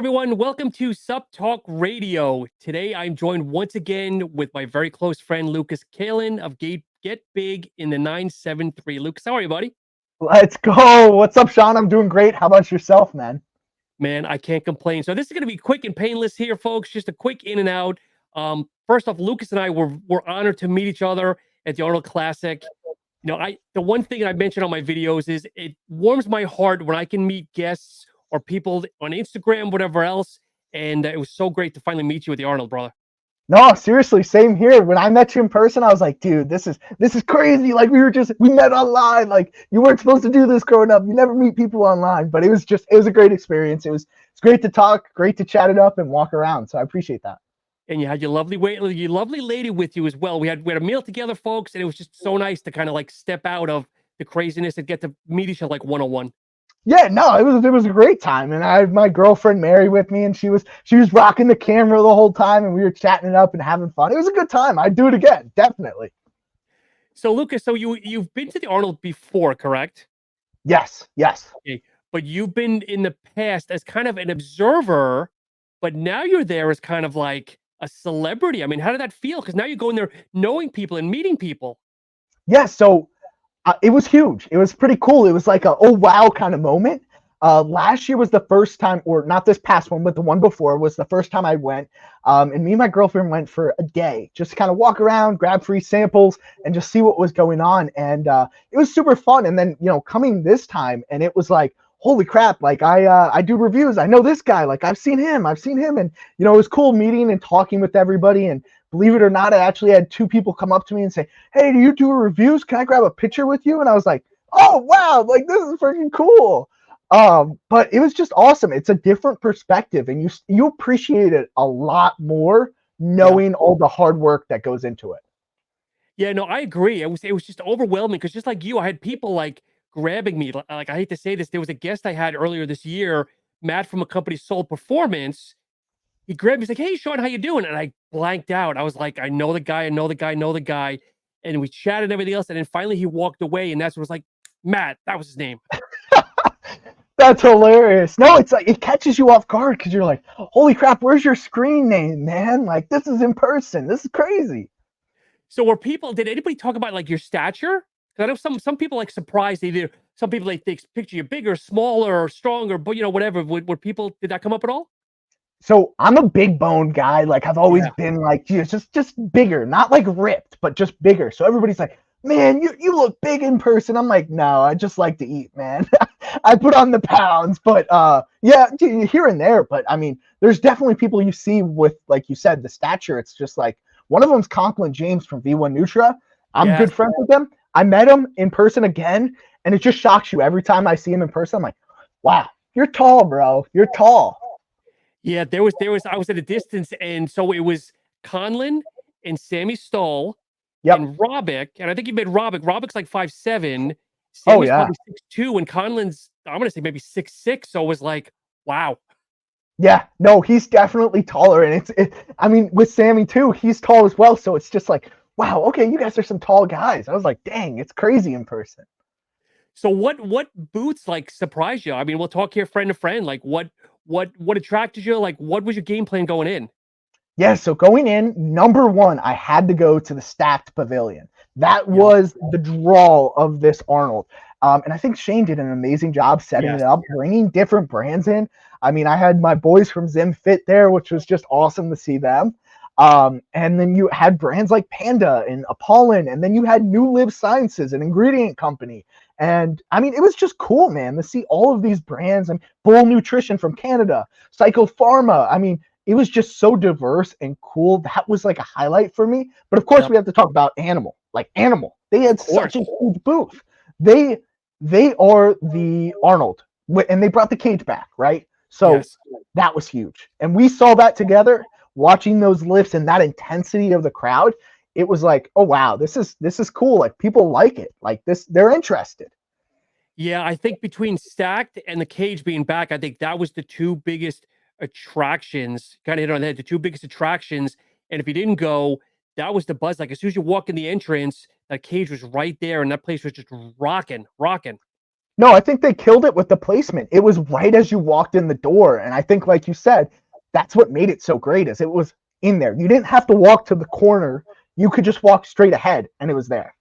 everyone. Welcome to Supptalk Radio. Today, I'm joined once again with my very close friend, Lucas Kalin of Get Big in the 973. Lucas, how are you, buddy? Let's go. What's up, Sean? I'm doing great. How about yourself, man? Man, I can't complain. So this is going to be quick and painless here, folks. Just a quick in and out. First off, Lucas and I were honored to meet each other at the Arnold Classic. The one thing I mentioned on my videos is it warms my heart when I can meet guests or people on Instagram, whatever else. And it was so great to finally meet you at the Arnold, brother. No, seriously, same here. When I met you in person, I was like, dude, this is crazy. Like we met online. Like you weren't supposed to do this growing up. You never meet people online. But it was a great experience. It's great to talk, great to chat it up and walk around. So I appreciate that. And you had your lovely lady with you as well. We had a meal together, folks, and it was just so nice to kind of like step out of the craziness and get to meet each other like 101. Yeah, no, it was a great time, and I had my girlfriend Mary with me, and she was rocking the camera the whole time, and we were chatting it up and having fun. It was a good time. I'd do it again, definitely. So Lucas, you've been to the Arnold before, correct? Yes, yes. Okay. But you've been in the past as kind of an observer, but now you're there as kind of like a celebrity. I mean, how did that feel? Because now you're going there knowing people and meeting people. Yeah, so it was huge. It was pretty cool. It was like a oh wow kind of moment. Last year was the first time, or not this past one, but the one before was the first time I went. And me and my girlfriend went for a day, just to kind of walk around, grab free samples, and just see what was going on. And it was super fun. And then coming this time, and it was like, holy crap! Like I do reviews. I know this guy. Like I've seen him, and it was cool meeting and talking with everybody. And believe it or not, I actually had two people come up to me and say, "Hey, do you do reviews? Can I grab a picture with you?" And I was like, "Oh wow! Like this is freaking cool." But it was just awesome. It's a different perspective, and you appreciate it a lot more knowing all the hard work that goes into it. Yeah, no, I agree. It was just overwhelming because just like you, I had people like grabbing me. Like I hate to say this, there was a guest I had earlier this year, Matt from a company Soul Performance. He grabbed me, he's like, "Hey, Sean, how you doing?" And I blanked out. I was like, "I know the guy, I know the guy, I know the guy." And we chatted and everything else. And then finally he walked away. And that's what was like, Matt, that was his name. That's hilarious. No, it's like it catches you off guard because you're like, holy crap, where's your screen name, man? Like this is in person. This is crazy. So did anybody talk about like your stature? Because I know some people like surprised either some people like they picture you bigger, smaller, or stronger, but whatever. Were people did that come up at all? So I'm a big bone guy. Like I've always Yeah. been like, just bigger, not like ripped, but just bigger. So everybody's like, man, you look big in person. I'm like, no, I just like to eat, man. I put on the pounds, but yeah, here and there. But I mean, there's definitely people you see with, like you said, the stature. It's just like one of them's Conklin James from V1 Nutra. I'm Yes. good friends with him. I met him in person again, and it just shocks you every time I see him in person. I'm like, wow, you're tall, bro. You're tall. Yeah, there was I was at a distance, and so it was Conlon and Sammy Stahl Yep. and Robic, and I think you met Robic. Robic's like 5'7", Oh Sammy's yeah. probably 6'2", and Conlon's I'm gonna say maybe 6'6". So it was like, wow. Yeah, no, he's definitely taller, and I mean, with Sammy too, he's tall as well. So it's just like, wow, okay, you guys are some tall guys. I was like, dang, it's crazy in person. So what boots like surprised you? I mean, we'll talk here friend to friend. Like what attracted you? Like what was your game plan going in? Yeah, so going in, number one, I had to go to the Stacked Pavilion. That Yep. was the draw of this Arnold. And I think Shane did an amazing job setting Yes. it up, bringing different brands in. I mean, I had my boys from Zim Fit there, which was just awesome to see them. And then you had brands like Panda and Apollon, and then you had New Live Sciences, an ingredient company. And I mean, it was just cool, man, to see all of these brands and Bull Nutrition from Canada, Psychopharma. I mean, it was just so diverse and cool. That was like a highlight for me. But of course, Yep. we have to talk about Animal. Like Animal, they Of had course. such a huge booth. They are the Arnold, and they brought the cage back, right? So Yes. that was huge, and we saw that together. Watching those lifts and that intensity of the crowd, it was like, oh wow, this is cool. Like people like it. Like this, they're interested. Yeah, I think between Stacked and the cage being back, I think that was the two biggest attractions. Kind of hit on the head, the two biggest attractions. And if you didn't go, that was the buzz. Like as soon as you walk in the entrance, that cage was right there, and that place was just rocking, rocking. No, I think they killed it with the placement. It was right as you walked in the door, and I think, like you said, that's what made it so great. Is it was in there. You didn't have to walk to the corner. You could just walk straight ahead, and it was there.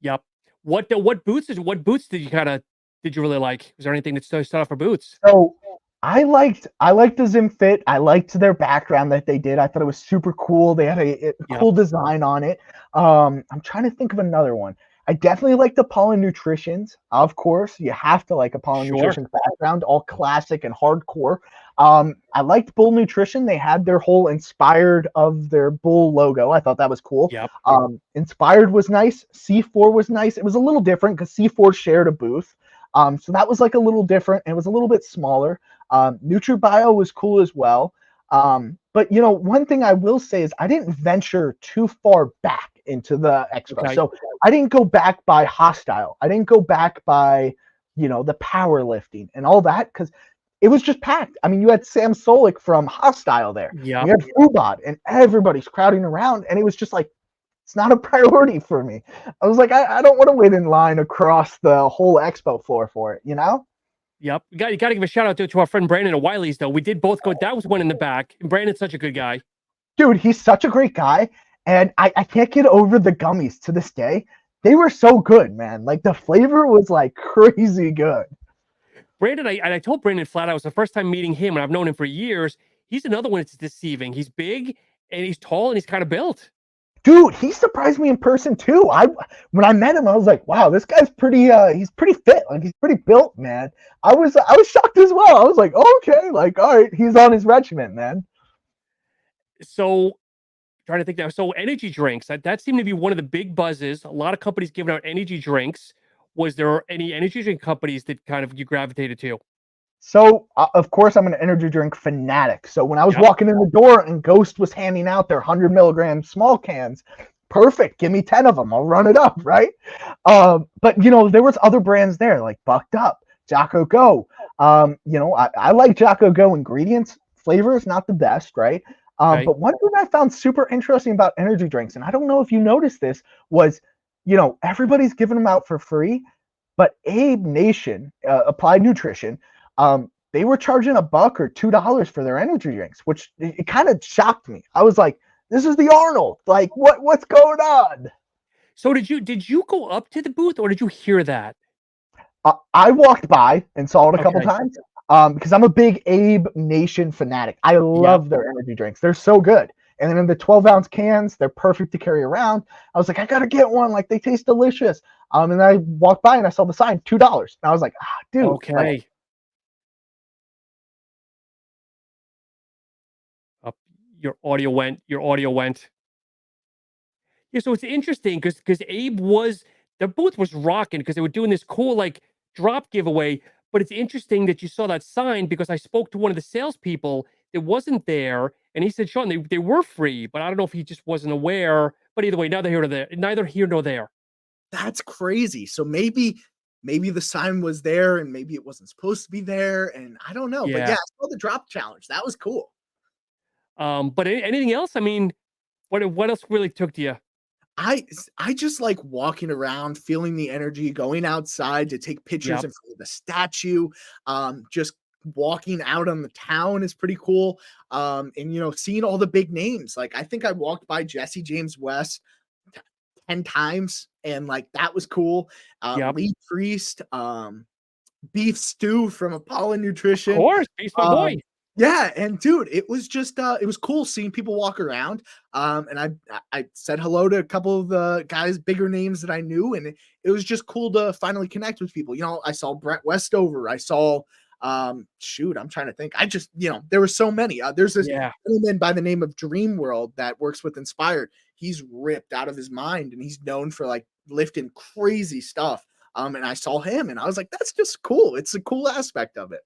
Yep. What boots did you really like? Was there anything that stood out for boots? So I liked the Zim Fit. I liked their background that they did. I thought it was super cool. They had a Yep. cool design on it. I'm trying to think of another one. I definitely like the Pollen Nutritions. Of course, you have to like a Pollen Sure. Nutrition background, all classic and hardcore. I liked Bull Nutrition. They had their whole inspired of their Bull logo. I thought that was cool. Yep. Inspired was nice. C4 was nice. It was a little different because C4 shared a booth. So that was like a little different. It was a little bit smaller. NutriBio was cool as well. But one thing I will say is I didn't venture too far back into the expo. Okay. So I didn't go back by Hostile. I didn't go back by, the powerlifting and all that because it was just packed. I mean, you had Sam Solik from Hostile there. Yep. You had Fubot and everybody's crowding around. And it was just like, it's not a priority for me. I was like, I don't want to wait in line across the whole expo floor for it, Yep. You got to give a shout out to our friend Brandon at Wiley's, though. We did both go. That was one in the back. And Brandon's such a good guy. Dude, he's such a great guy. And I can't get over the gummies to this day. They were so good, man. Like the flavor was like crazy good. Brandon, I told Brandon flat out, it was the first time meeting him, and I've known him for years. He's another one that's deceiving. He's big and he's tall and he's kind of built. Dude, he surprised me in person too. When I met him, I was like, wow, this guy's pretty he's pretty fit. Like he's pretty built, man. I was shocked as well. I was like, oh, okay, like all right, he's on his regiment, man. So trying to think now. So energy drinks, that seemed to be one of the big buzzes. A lot of companies giving out energy drinks. Was there any energy drink companies that kind of you gravitated to? So, of course, I'm an energy drink fanatic. So when I was Yep. walking in the door and Ghost was handing out their 100 milligram small cans, perfect. Give me 10 of them. I'll run it up, right? But there was other brands there like Bucked Up, Jocko Go. I like Jocko Go ingredients. Flavor is not the best, right? Okay. But one thing I found super interesting about energy drinks, and I don't know if you noticed this, was everybody's giving them out for free, but Abe Nation, Applied Nutrition, they were charging $1 or $2 for their energy drinks, which it kind of shocked me. I was like, this is the Arnold. Like, what's going on? So did you go up to the booth or did you hear that? I walked by and saw it a couple Okay. times because I'm a big Abe Nation fanatic. I love their energy drinks. They're so good. And then in the 12-ounce cans, they're perfect to carry around. I was like, I got to get one. Like, they taste delicious. And I walked by and I saw the sign, $2. And I was like, dude. Okay. Like, Up your audio went. Yeah, so it's interesting because Abe was the booth was rocking because they were doing this cool like drop giveaway. But it's interesting that you saw that sign because I spoke to one of the salespeople that wasn't there, and he said, Sean, they were free, but I don't know if he just wasn't aware. But either way, neither here nor there. That's crazy. So maybe the sign was there and maybe it wasn't supposed to be there. And I don't know. But Yeah. yeah, I saw the drop challenge. That was cool. But anything else? I mean, what else really took to you? I just like walking around, feeling the energy, going outside to take pictures Yep. in front of the statue. Just walking out on the town is pretty cool. And seeing all the big names. Like I think I walked by Jesse James West 10 times, and like that was cool. Yep. Lee Priest, Beef Stew from Apollo Of Nutrition. course, he's my boy. Yeah, and dude, it was just it was cool seeing people walk around. And I said hello to a couple of the guys, bigger names that I knew, and it was just cool to finally connect with people. I saw Brett Westover. I saw I'm trying to think. I just, there were so many. There's this Yeah. gentleman by the name of Dream World that works with Inspired. He's ripped out of his mind and he's known for like lifting crazy stuff. And I saw him and I was like, that's just cool. It's a cool aspect of it.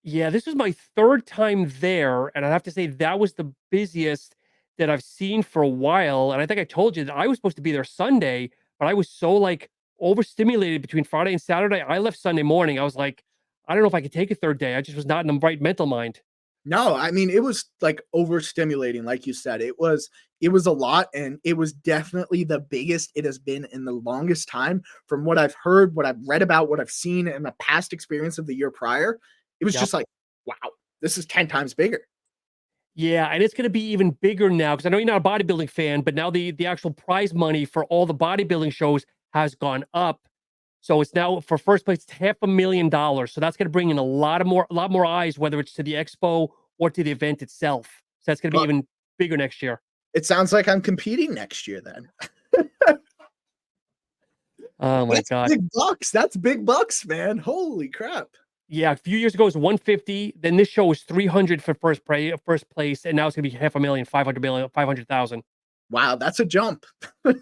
Yeah, this was my third time there, and I have to say that was the busiest that I've seen for a while. And I think I told you that I was supposed to be there Sunday, but I was so like overstimulated between Friday and Saturday. I left Sunday morning. I was like, I don't know if I could take a third day. I just was not in the right mental mind. No, I mean, it was like overstimulating, like you said. It was a lot, and it was definitely the biggest it has been in the longest time. From what I've heard, what I've read about, what I've seen in the past experience of the year prior, it was Yep. just like, wow, this is 10 times bigger. Yeah, and it's going to be even bigger now because I know you're not a bodybuilding fan, but now the actual prize money for all the bodybuilding shows has gone up. So it's now for first place, it's $500,000. So that's going to bring in a lot more eyes, whether it's to the expo or to the event itself. So that's going to be Well, even bigger next year. it sounds like I'm competing next year then. Oh my That's god. big bucks. That's big bucks, man. Holy crap. Yeah, a few years ago it was 150. Then this show was 300 for first place, and now it's gonna be half a million, 500,000, 500,000. Wow, that's a jump. That's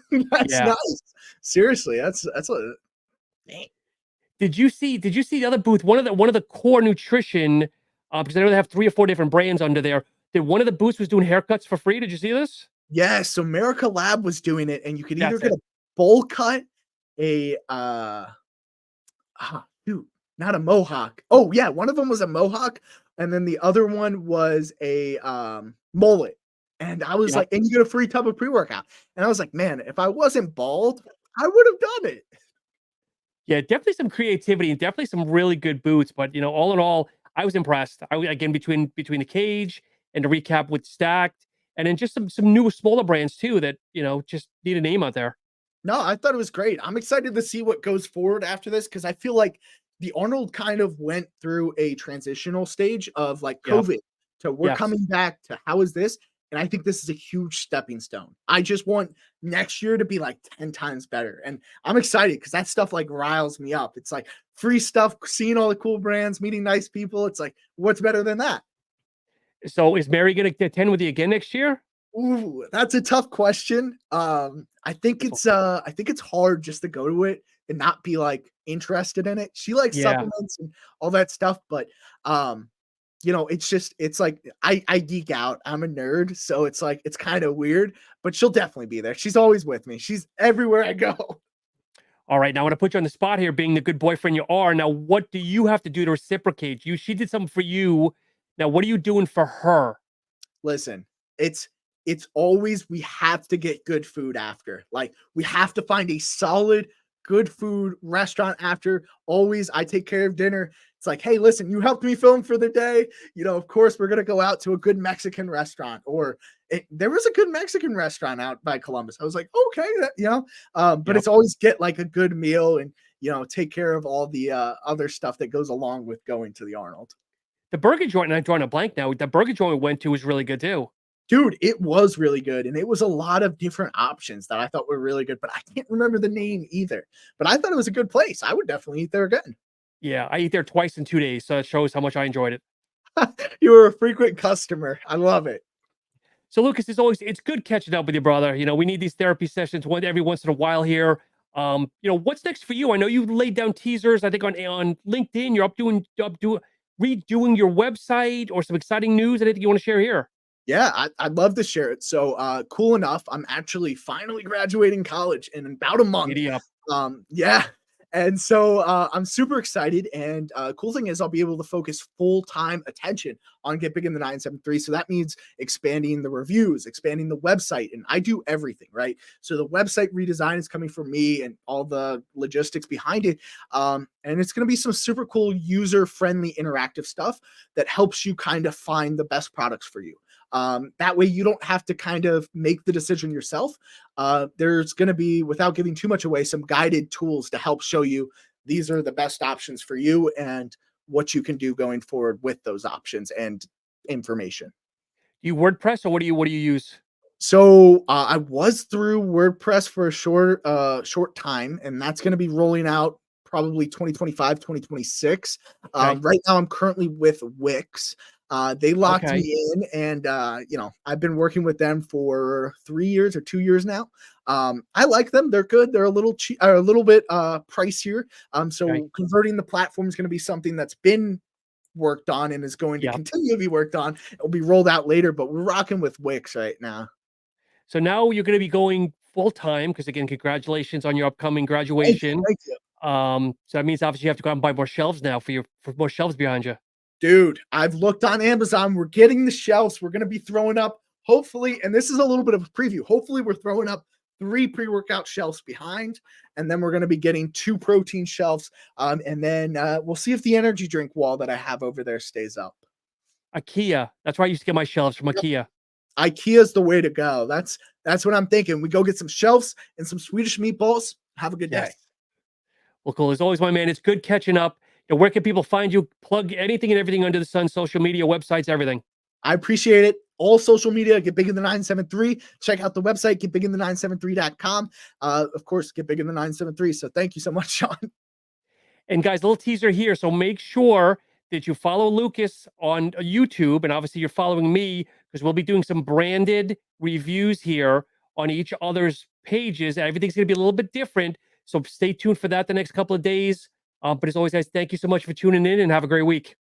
Yeah. nice. Seriously, that's a dang. Did you see the other booth? One of the core nutrition, because I know they have 3 or 4 different brands under there. Did one of the booths was doing haircuts for free? Did you see this? Yes, so America Lab was doing it, and you could either That's get it. a bowl cut, a dude, not a mohawk. Oh yeah, one of them was a mohawk, and then the other one was a mullet. And I was Yep. like, and you get a free tub of pre-workout. And I was like, man, if I wasn't bald, I would have done it. Yeah, definitely some creativity and definitely some really good boots. But all in all, I was impressed. Again, between the cage and the recap with Stacked, and then just some new smaller brands too that just need a name out there. No, I thought it was great. I'm excited to see what goes forward after this because I feel like the Arnold kind of went through a transitional stage of like Yep. COVID to we're Yes. coming back to how is this? And I think this is a huge stepping stone. I just want next year to be like 10 times better. And I'm excited because that stuff like riles me up. It's like free stuff, seeing all the cool brands, meeting nice people. It's like, what's better than that? So is Mary going to attend with you again next year? Ooh, that's a tough question. I think it's hard just to go to it and not be like interested in it. She likes Yeah. supplements and all that stuff, but it's like I geek out. I'm a nerd, so it's like it's kind of weird, but she'll definitely be there. She's always with me. She's everywhere I go. All right. Now I want to put you on the spot here, being the good boyfriend you are. Now, what do you have to do to reciprocate? She did something for you. Now, what are you doing for her? Listen, it's it's always we have to get good food after. Like we have to find a solid good food restaurant after. Always I take care of dinner. It's like, hey, listen, you helped me film for the day. Of course we're gonna go out to a good Mexican restaurant. Or there was a good Mexican restaurant out by Columbus. I was like, okay, but Yep. it's always get like a good meal and take care of all the other stuff that goes along with going to the Arnold. The burger joint, and I'm drawing a blank now. The burger joint we went to was really good too. Dude, it was really good, and it was a lot of different options that I thought were really good, but I can't remember the name either. But I thought it was a good place. I would definitely eat there again. Yeah, I ate there twice in 2 days, so it shows how much I enjoyed it. You were a frequent customer. I love it. So, Lucas, it's good catching up with you, brother. We need these therapy sessions every once in a while here. What's next for you? I know you laid down teasers. I think on LinkedIn, you're up doing redoing your website or some exciting news. Anything you want to share here? Yeah, I'd love to share it. So, cool enough, I'm actually finally graduating college in about a month. Giddy up. Yeah. And so I'm super excited. And cool thing is, I'll be able to focus full time attention on Get Big in the 973. So that means expanding the reviews, expanding the website, and I do everything, right? So the website redesign is coming from me and all the logistics behind it. And it's going to be some super cool, user friendly, interactive stuff that helps you kind of find the best products for you. That way, you don't have to kind of make the decision yourself. There's going to be, without giving too much away, some guided tools to help show you these are the best options for you and what you can do going forward with those options and information. Do you WordPress or what do you use? So I was through WordPress for a short time, and that's going to be rolling out probably 2025, 2026. Okay. Right now, I'm currently with Wix. They locked Okay. me in, and I've been working with them for 3 years or 2 years now. I like them; they're good. They're a little cheap, or a little bit pricier. Okay. So converting the platform is going to be something that's been worked on and is going to Yep. continue to be worked on. It'll be rolled out later, but we're rocking with Wix right now. So now you're going to be going full time because again, congratulations on your upcoming Thank you, graduation. thank you. So that means obviously you have to go out and buy more shelves now for more shelves behind you. Dude, I've looked on Amazon. We're getting the shelves. We're going to be throwing up, hopefully, and this is a little bit of a preview. Hopefully, we're throwing up 3 pre-workout shelves behind, and then we're going to be getting 2 protein shelves. And then we'll see if the energy drink wall that I have over there stays up. IKEA. That's where I used to get my shelves from IKEA. IKEA's the way to go. That's what I'm thinking. We go get some shelves and some Swedish meatballs. Have a good day. Yes. Well, cool. As always, my man, it's good catching up. Where can people find you? Plug anything and everything under the sun, social media, websites, everything. I appreciate it. All social media, Getbiginthe973. Check out the website, Getbiginthe973.com. Of course, Getbiginthe973. So thank you so much, Sean. And guys, a little teaser here. So make sure that you follow Lucas on YouTube. And obviously you're following me because we'll be doing some branded reviews here on each other's pages. Everything's going to be a little bit different. So stay tuned for that the next couple of days. But as always, guys, thank you so much for tuning in and have a great week.